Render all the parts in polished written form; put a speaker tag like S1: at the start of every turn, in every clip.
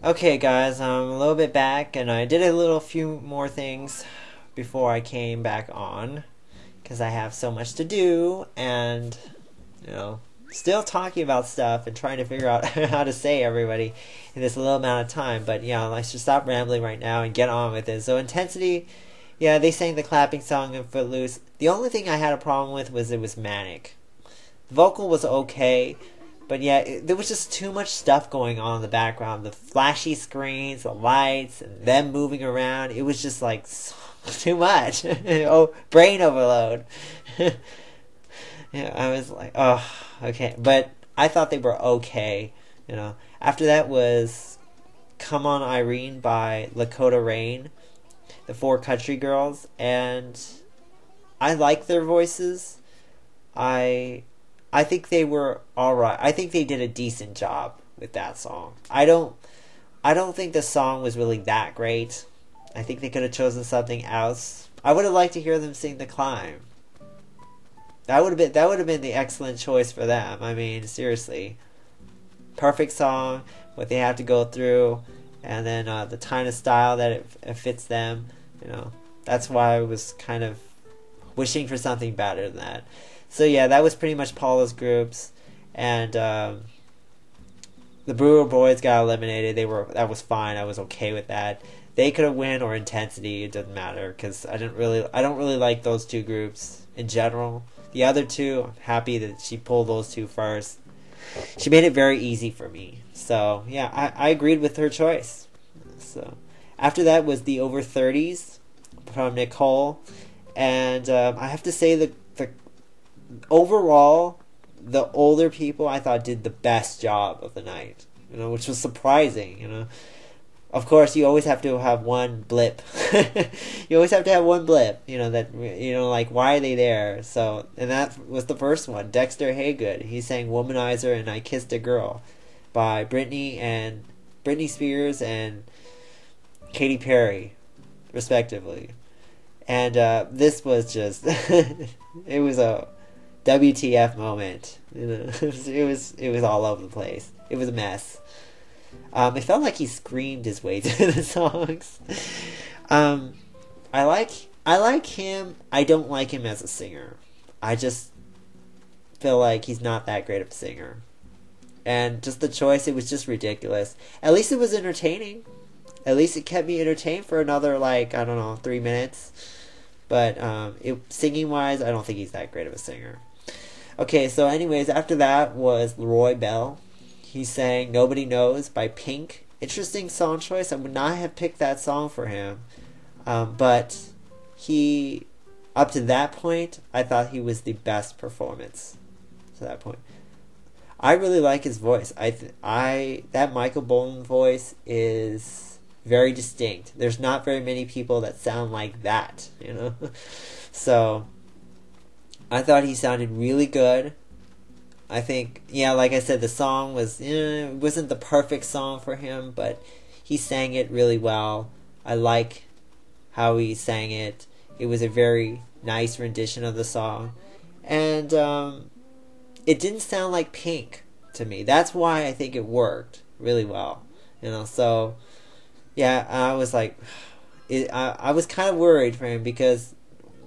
S1: Okay, guys, I'm a little bit back, and I did a few more things before I came back on because I have so much to do, and you know, still talking about stuff and trying to figure out how to say everybody in this little amount of time. But I should stop rambling right now and get on with it. So intensity, yeah, they sang the clapping song in Footloose. The only thing I had a problem with was it was manic. The vocal was okay. But yeah, there was just too much stuff going on in the background. The flashy screens, the lights, and them moving around. It was just like too much. Oh, brain overload. I was like, oh, okay. But I thought they were okay. After that was Come On Irene by Lakota Rain, the Four Country Girls. And I like their voices. I think they were alright. I think they did a decent job with that song. I don't think the song was really that great. I think they could have chosen something else. I would have liked to hear them sing The Climb. That would have been the excellent choice for them. I mean, seriously. Perfect song, what they have to go through, and then the kind of style that it fits them. That's why I was kind of wishing for something better than that. So yeah, that was pretty much Paula's groups, and the Brewer Boys got eliminated. That was fine. I was okay with that. They could have won or Intensity. It doesn't matter because I don't really like those two groups in general. The other two, I'm happy that she pulled those two first. She made it very easy for me. So yeah, I agreed with her choice. So after that was the Over 30s from Nicole, and I have to say the overall, the older people I thought did the best job of the night, which was surprising. Of course, you always have to have one blip. You always have to have one blip, like, why are they there? So, and that was the first one, Dexter Haygood. He sang Womanizer and I Kissed a Girl by Britney Spears and Katy Perry, respectively. And this was just, it was a WTF moment. It was all over the place. It was a mess. It felt like he screamed his way through the songs. I like him. I don't like him as a singer. I just feel like he's not that great of a singer. And just the choice, it was just ridiculous. At least it was entertaining. At least it kept me entertained for another, 3 minutes. But singing wise, I don't think he's that great of a singer. Okay, so anyways, after that was Leroy Bell. He sang Nobody Knows by Pink. Interesting song choice. I would not have picked that song for him. But he, up to that point, I thought he was the best performance to that point. I really like his voice. That Michael Bolton voice is very distinct. There's not very many people that sound like that, So I thought he sounded really good. I think, like I said, the song it wasn't the perfect song for him, but he sang it really well. I like how he sang it. It was a very nice rendition of the song. And it didn't sound like Pink to me. That's why I think it worked really well. So yeah, I was like, I was kind of worried for him because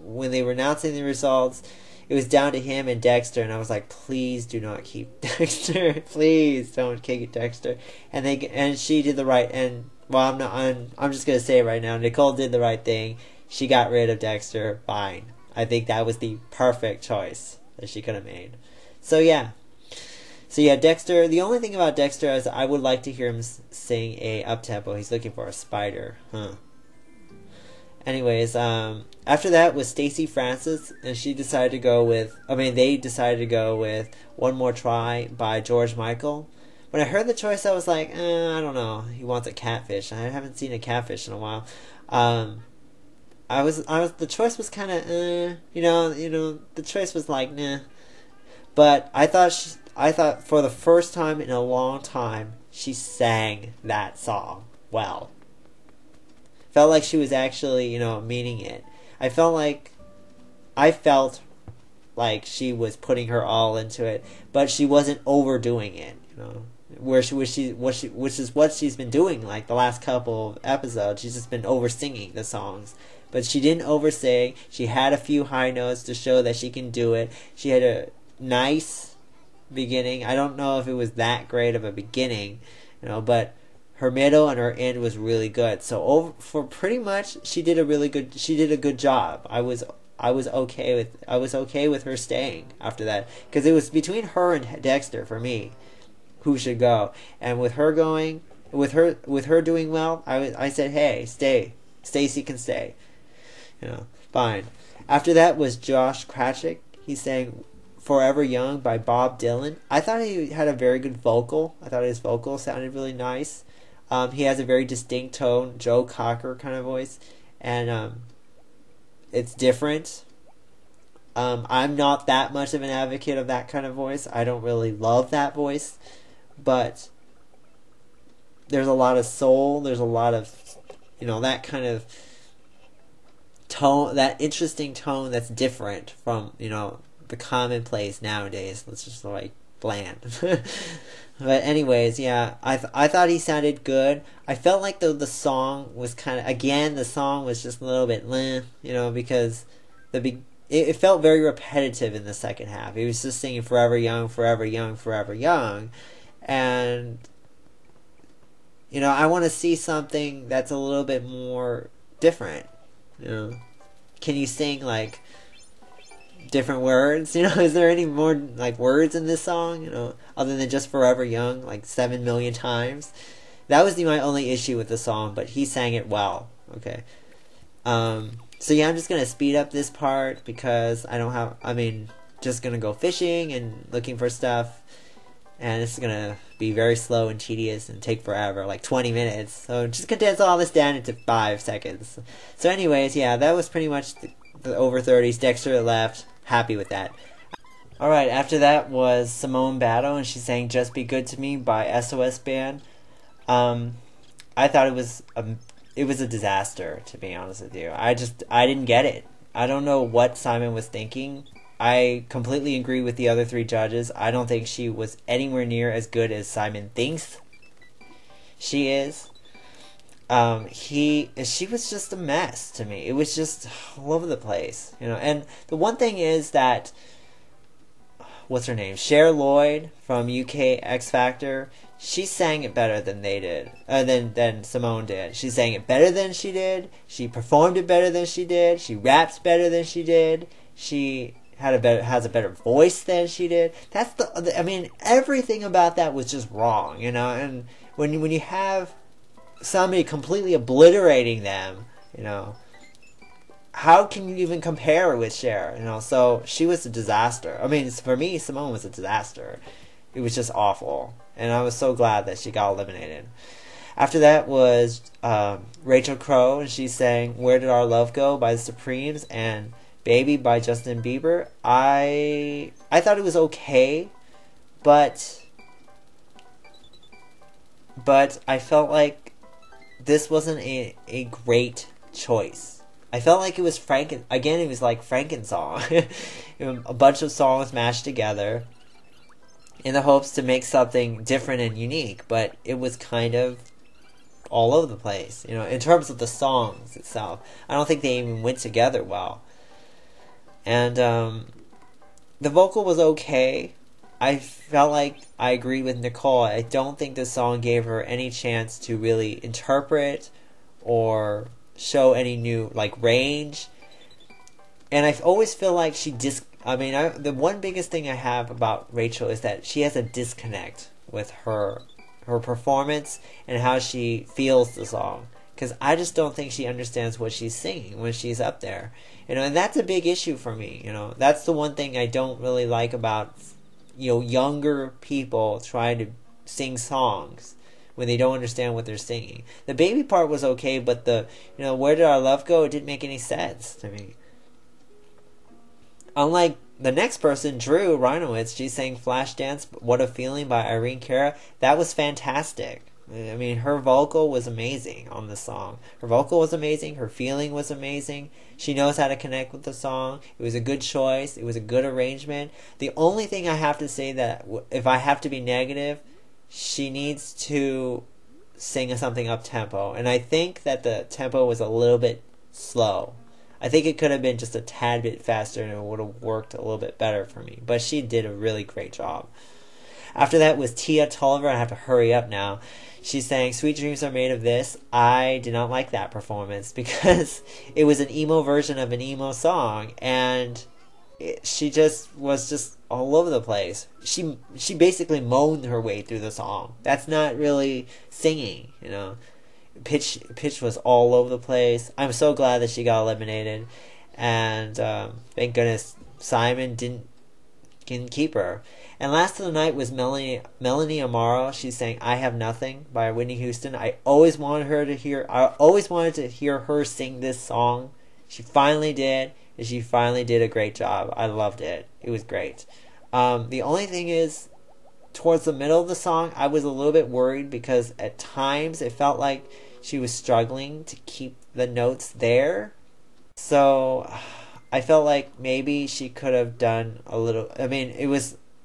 S1: when they were announcing the results, it was down to him and Dexter, and I was like, please do not keep Dexter. Please don't keep Dexter. And she did the right, and well, I'm just gonna say it right now. Nicole did the right thing. She got rid of Dexter. Fine. I think that was the perfect choice that she could have made. So yeah, Dexter. The only thing about Dexter is I would like to hear him sing a up-tempo. He's looking for a spider, Anyways, after that was Stacey Francis, and they decided to go with One More Try by George Michael. When I heard the choice, I was like, I don't know. He wants a catfish. I haven't seen a catfish in a while. The choice was kind of, the choice was like, nah. But I thought for the first time in a long time, she sang that song well. Felt like she was actually, meaning it. I felt like she was putting her all into it, but she wasn't overdoing it, which is what she's been doing like the last couple of episodes. She's just been over singing the songs, but she didn't over sing. She had a few high notes to show that she can do it. She had a nice beginning. I don't know if it was that great of a beginning, but her middle and her end was really good. So for pretty much, she did a good job. I was okay with her staying after that, because it was between her and Dexter for me who should go. And with her doing well, I said, hey, stay. Stacy can stay. Fine. After that was Josh Krachik. He sang Forever Young by Bob Dylan. I thought he had a very good vocal. I thought his vocal sounded really nice. He has a very distinct tone, Joe Cocker kind of voice, and it's different. I'm not that much of an advocate of that kind of voice. I don't really love that voice, but there's a lot of soul. There's a lot of, that kind of tone, that interesting tone that's different from, the commonplace nowadays. Let's just bland. But anyways, yeah, I thought he sounded good. I felt like the song was kind of, again, the song was just a little bit because it felt very repetitive in the second half. He was just singing Forever Young, Forever Young, Forever Young. And, I want to see something that's a little bit more different. Can you sing, different words? Is there any more, words in this song, other than just Forever Young, 7 million times? That was my only issue with the song, but he sang it well. Okay. So yeah, I'm just going to speed up this part because just going to go fishing and looking for stuff. And it's going to be very slow and tedious and take forever, 20 minutes. So just condense all this down into 5 seconds. So anyways, yeah, that was pretty much the over 30s. Dexter left. Happy with that. Alright, after that was Simone Battle, and she sang Just Be Good to Me by SOS Band. I thought it was a disaster, to be honest with you. I didn't get it. I don't know what Simon was thinking. I completely agree with the other 3 judges. I don't think she was anywhere near as good as Simon thinks she is. She was just a mess to me. It was just all over the place, And the one thing is that, what's her name? Cher Lloyd from UK X Factor. She sang it better than they did, than Simone did. She sang it better than she did. She performed it better than she did. She raps better than she did. She has a better voice than she did. Everything about that was just wrong, And when you have somebody completely obliterating them, how can you even compare with Cher? So she was a disaster. For me, Simone was a disaster. It was just awful, and I was so glad that she got eliminated. After that was Rachel Crow, and she sang Where Did Our Love Go by the Supremes and Baby by Justin Bieber. I thought it was okay, but I felt like this wasn't a great choice. I felt like it was it was like Frankensong. A bunch of songs mashed together in the hopes to make something different and unique, but it was kind of all over the place, in terms of the songs itself. I don't think they even went together well. And the vocal was okay. I felt like I agreed with Nicole. I don't think this song gave her any chance to really interpret or show any new range. And I always feel like the one biggest thing I have about Rachel is that she has a disconnect with her performance and how she feels the song. Because I just don't think she understands what she's singing when she's up there. And that's a big issue for me. That's the one thing I don't really like about younger people trying to sing songs when they don't understand what they're singing. The baby part was okay, but Where Did Our Love Go? It didn't make any sense to me. Unlike the next person, Drew Reinowitz, she sang Flashdance, What a Feeling by Irene Cara. That was fantastic. Her vocal was amazing on the song. Her vocal was amazing. Her feeling was amazing. She knows how to connect with the song. It was a good choice. It was a good arrangement. The only thing I have to say that, if I have to be negative, she needs to sing something up tempo, and I think that the tempo was a little bit slow. I think it could have been just a tad bit faster and it would have worked a little bit better for me, but she did a really great job. After that was Tia Tulliver. I have to hurry up now. She sang Sweet Dreams Are Made of This. I did not like that performance because it was an emo version of an emo song, and she just was just all over the place. She basically moaned her way through the song. That's not really singing, you know. Pitch was all over the place. I'm so glad that she got eliminated, and thank goodness Simon didn't keep her. And last of the night was Melanie Amaro. She sang "I Have Nothing" by Whitney Houston. I always wanted to hear her sing this song. She finally did, and she finally did a great job. I loved it. It was great. The only thing is, towards the middle of the song, I was a little bit worried because at times it felt like she was struggling to keep the notes there. So I felt like maybe she could have done a little.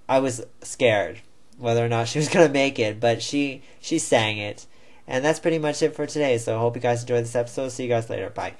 S1: I was scared whether or not she was going to make it, but she sang it. And that's pretty much it for today. So I hope you guys enjoyed this episode. See you guys later. Bye.